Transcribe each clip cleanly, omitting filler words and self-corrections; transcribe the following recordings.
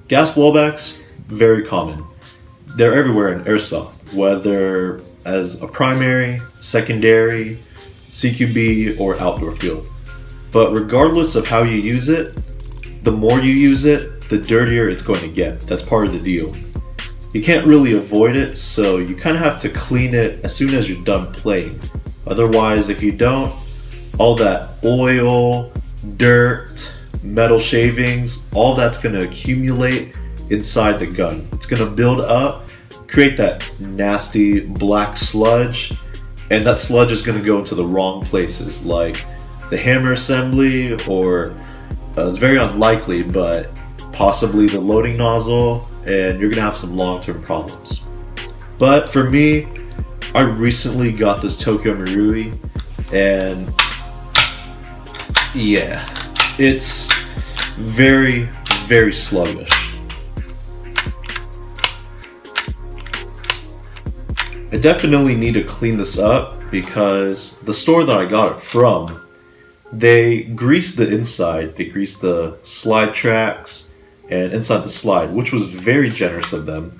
Gas blowbacks, very common. They're everywhere in Airsoft, whether as a primary, secondary, CQB, or outdoor field. But regardless of how you use it, the more you use it, the dirtier it's going to get. That's part of the deal. You can't really avoid it, so you kind of have to clean it as soon as you're done playing. Otherwise, if you don't, all that oil, dirt, metal shavings, all that's going to accumulate inside the gun. It's going to build up, create that nasty black sludge, and that sludge is going to go into the wrong places, like the hammer assembly, or it's very unlikely, but possibly the loading nozzle, and you're going to have some long-term problems. But for me, I recently got this Tokyo Marui, and yeah, it's very, very sluggish. I definitely need to clean this up because the store that I got it from, they greased the inside, they greased the slide tracks and inside the slide, which was very generous of them.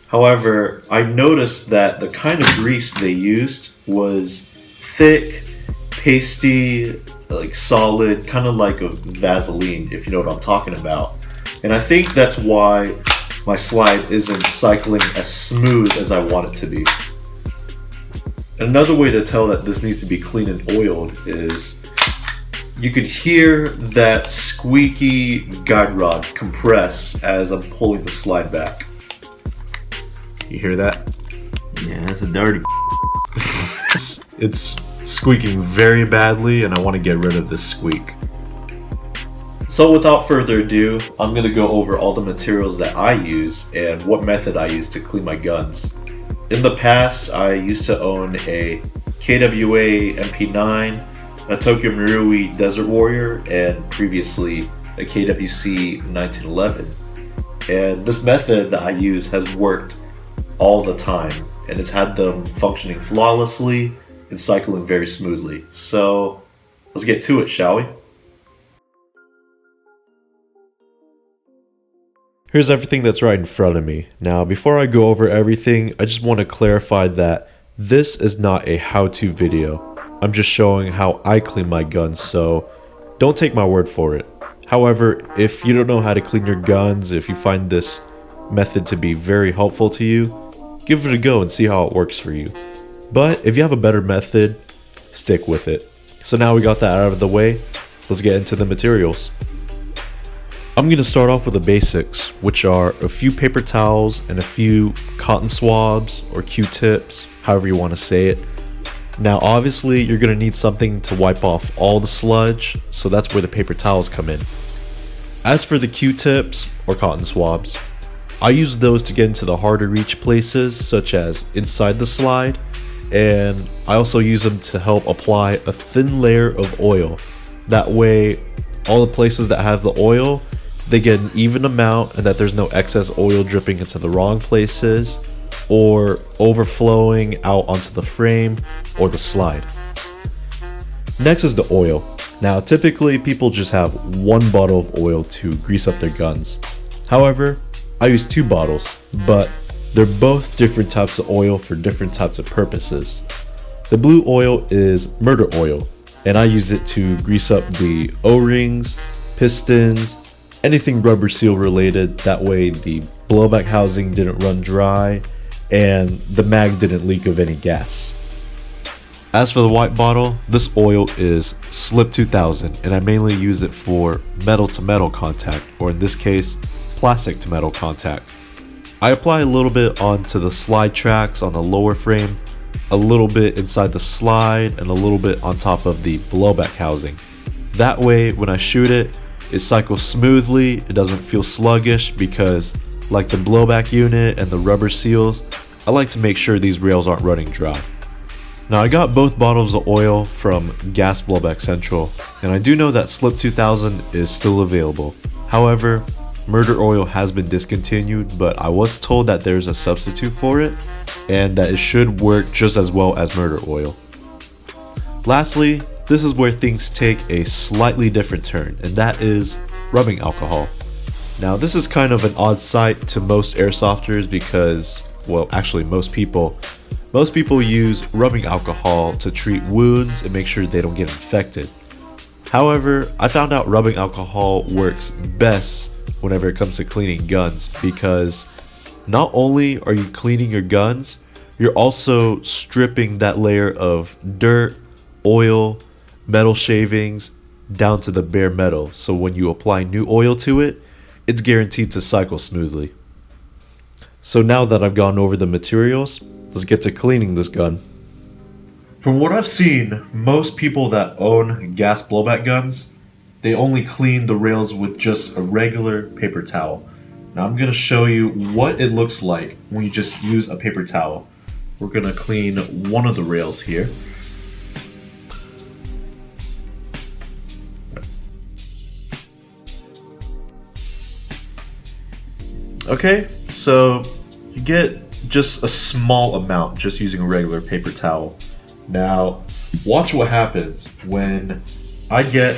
However, I noticed that the kind of grease they used was thick, pasty, like solid, kind of like a Vaseline, if you know what I'm talking about. And I think that's why my slide isn't cycling as smooth as I want it to be. Another way to tell that this needs to be cleaned and oiled is you could hear that squeaky guide rod compress as I'm pulling the slide back. You hear that? Yeah, that's a dirty. It's squeaking very badly and I want to get rid of this squeak. So without further ado, I'm going to go over all the materials that I use and what method I use to clean my guns. In the past, I used to own a KWA MP9, a Tokyo Marui Desert Warrior, and previously a KWC 1911. And this method that I use has worked all the time, and it's had them functioning flawlessly and cycling very smoothly. So let's get to it, shall we? Here's everything that's right in front of me. Now, before I go over everything, I just want to clarify that this is not a how-to video. I'm just showing how I clean my guns, so don't take my word for it. However, if you don't know how to clean your guns, if you find this method to be very helpful to you, give it a go and see how it works for you. But if you have a better method, stick with it. So now we got that out of the way, let's get into the materials. I'm going to start off with the basics, which are a few paper towels and a few cotton swabs or Q-tips, however you want to say it. Now obviously you're going to need something to wipe off all the sludge, so that's where the paper towels come in. As for the Q-tips or cotton swabs, I use those to get into the harder reach places such as inside the slide, and I also use them to help apply a thin layer of oil. That way all the places that have the oil, they get an even amount and that there's no excess oil dripping into the wrong places or overflowing out onto the frame or the slide. Next is the oil. Now typically people just have one bottle of oil to grease up their guns. However, I use 2 bottles, but they're both different types of oil for different types of purposes. The blue oil is murder oil, and I use it to grease up the O-rings, pistons, anything rubber seal related. That way the blowback housing didn't run dry and the mag didn't leak of any gas. As for the white bottle, this oil is Slip 2000, and I mainly use it for metal to metal contact, or in this case plastic to metal contact. I apply a little bit onto the slide tracks on the lower frame, a little bit inside the slide, and a little bit on top of the blowback housing. That way when I shoot it, it cycles smoothly, it doesn't feel sluggish, because like the blowback unit and the rubber seals, I like to make sure these rails aren't running dry. Now I got both bottles of oil from Blowback Central, and I do know that Slip 2000 is still available. However, murder oil has been discontinued, but I was told that there's a substitute for it and that it should work just as well as murder oil. Lastly, this is where things take a slightly different turn, and that is rubbing alcohol. Now this is kind of an odd sight to most airsofters because, well, actually most people use rubbing alcohol to treat wounds and make sure they don't get infected. However, I found out rubbing alcohol works best whenever it comes to cleaning guns, because not only are you cleaning your guns, you're also stripping that layer of dirt, oil, metal shavings down to the bare metal, so when you apply new oil to it, it's guaranteed to cycle smoothly. So now that I've gone over the materials, let's get to cleaning this gun. From what I've seen, most people that own gas blowback guns, they only clean the rails with just a regular paper towel. Now I'm going to show you what it looks like when you just use a paper towel. We're going to clean one of the rails here. Okay, so you get just a small amount just using a regular paper towel. Now, watch what happens when I get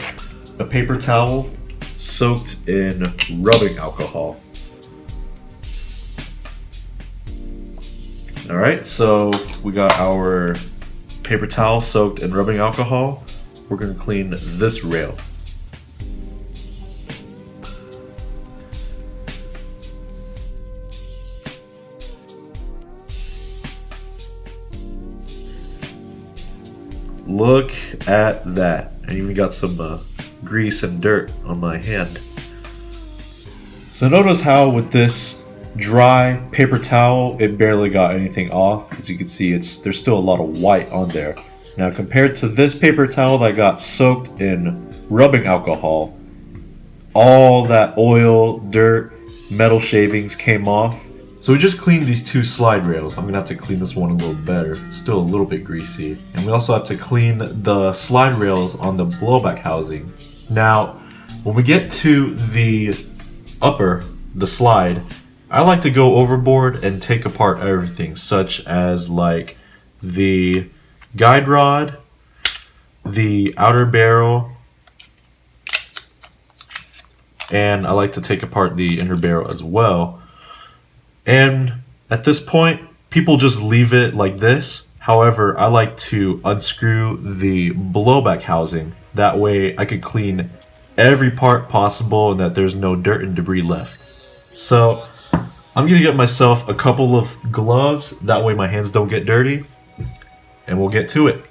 a paper towel soaked in rubbing alcohol. Alright, so we got our paper towel soaked in rubbing alcohol. We're going to clean this rail. Look at that. I even got some grease and dirt on my hand. So notice how with this dry paper towel, it barely got anything off. As you can see, there's still a lot of white on there. Now compared to this paper towel that got soaked in rubbing alcohol, all that oil, dirt, metal shavings came off. So we just cleaned these two slide rails. I'm gonna have to clean this one a little better. It's still a little bit greasy. And we also have to clean the slide rails on the blowback housing. Now, when we get to the upper, the slide, I like to go overboard and take apart everything, such as like the guide rod, the outer barrel, and I like to take apart the inner barrel as well. And at this point, people just leave it like this. However, I like to unscrew the blowback housing. That way I could clean every part possible and that there's no dirt and debris left. So I'm gonna get myself a couple of gloves. That way my hands don't get dirty. And we'll get to it.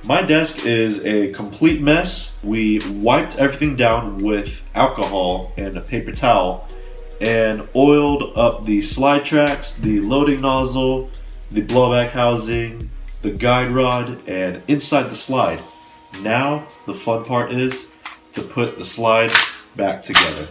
My desk is a complete mess. We wiped everything down with alcohol and a paper towel and oiled up the slide tracks, the loading nozzle, the blowback housing, the guide rod, and inside the slide. Now the fun part is to put the slide back together.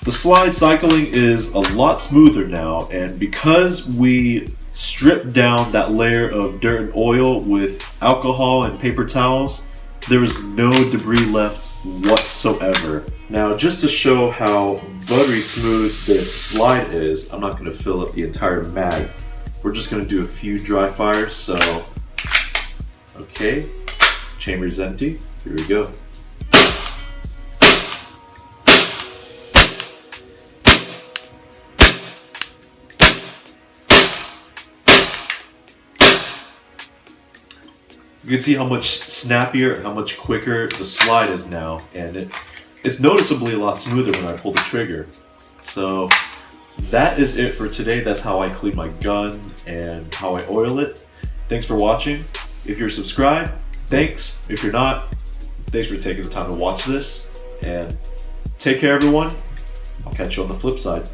The slide cycling is a lot smoother now, and because we stripped down that layer of dirt and oil with alcohol and paper towels, there is no debris left whatsoever. Now, just to show how buttery smooth this slide is, I'm not going to fill up the entire mag. We're just going to do a few dry fires. So, okay, chamber is empty. Here we go. You can see how much snappier and how much quicker the slide is now, and it's noticeably a lot smoother when I pull the trigger. So that is it for today. That's how I clean my gun and how I oil it. Thanks for watching. If you're subscribed, thanks. If you're not, thanks for taking the time to watch this, and take care everyone. I'll catch you on the flip side.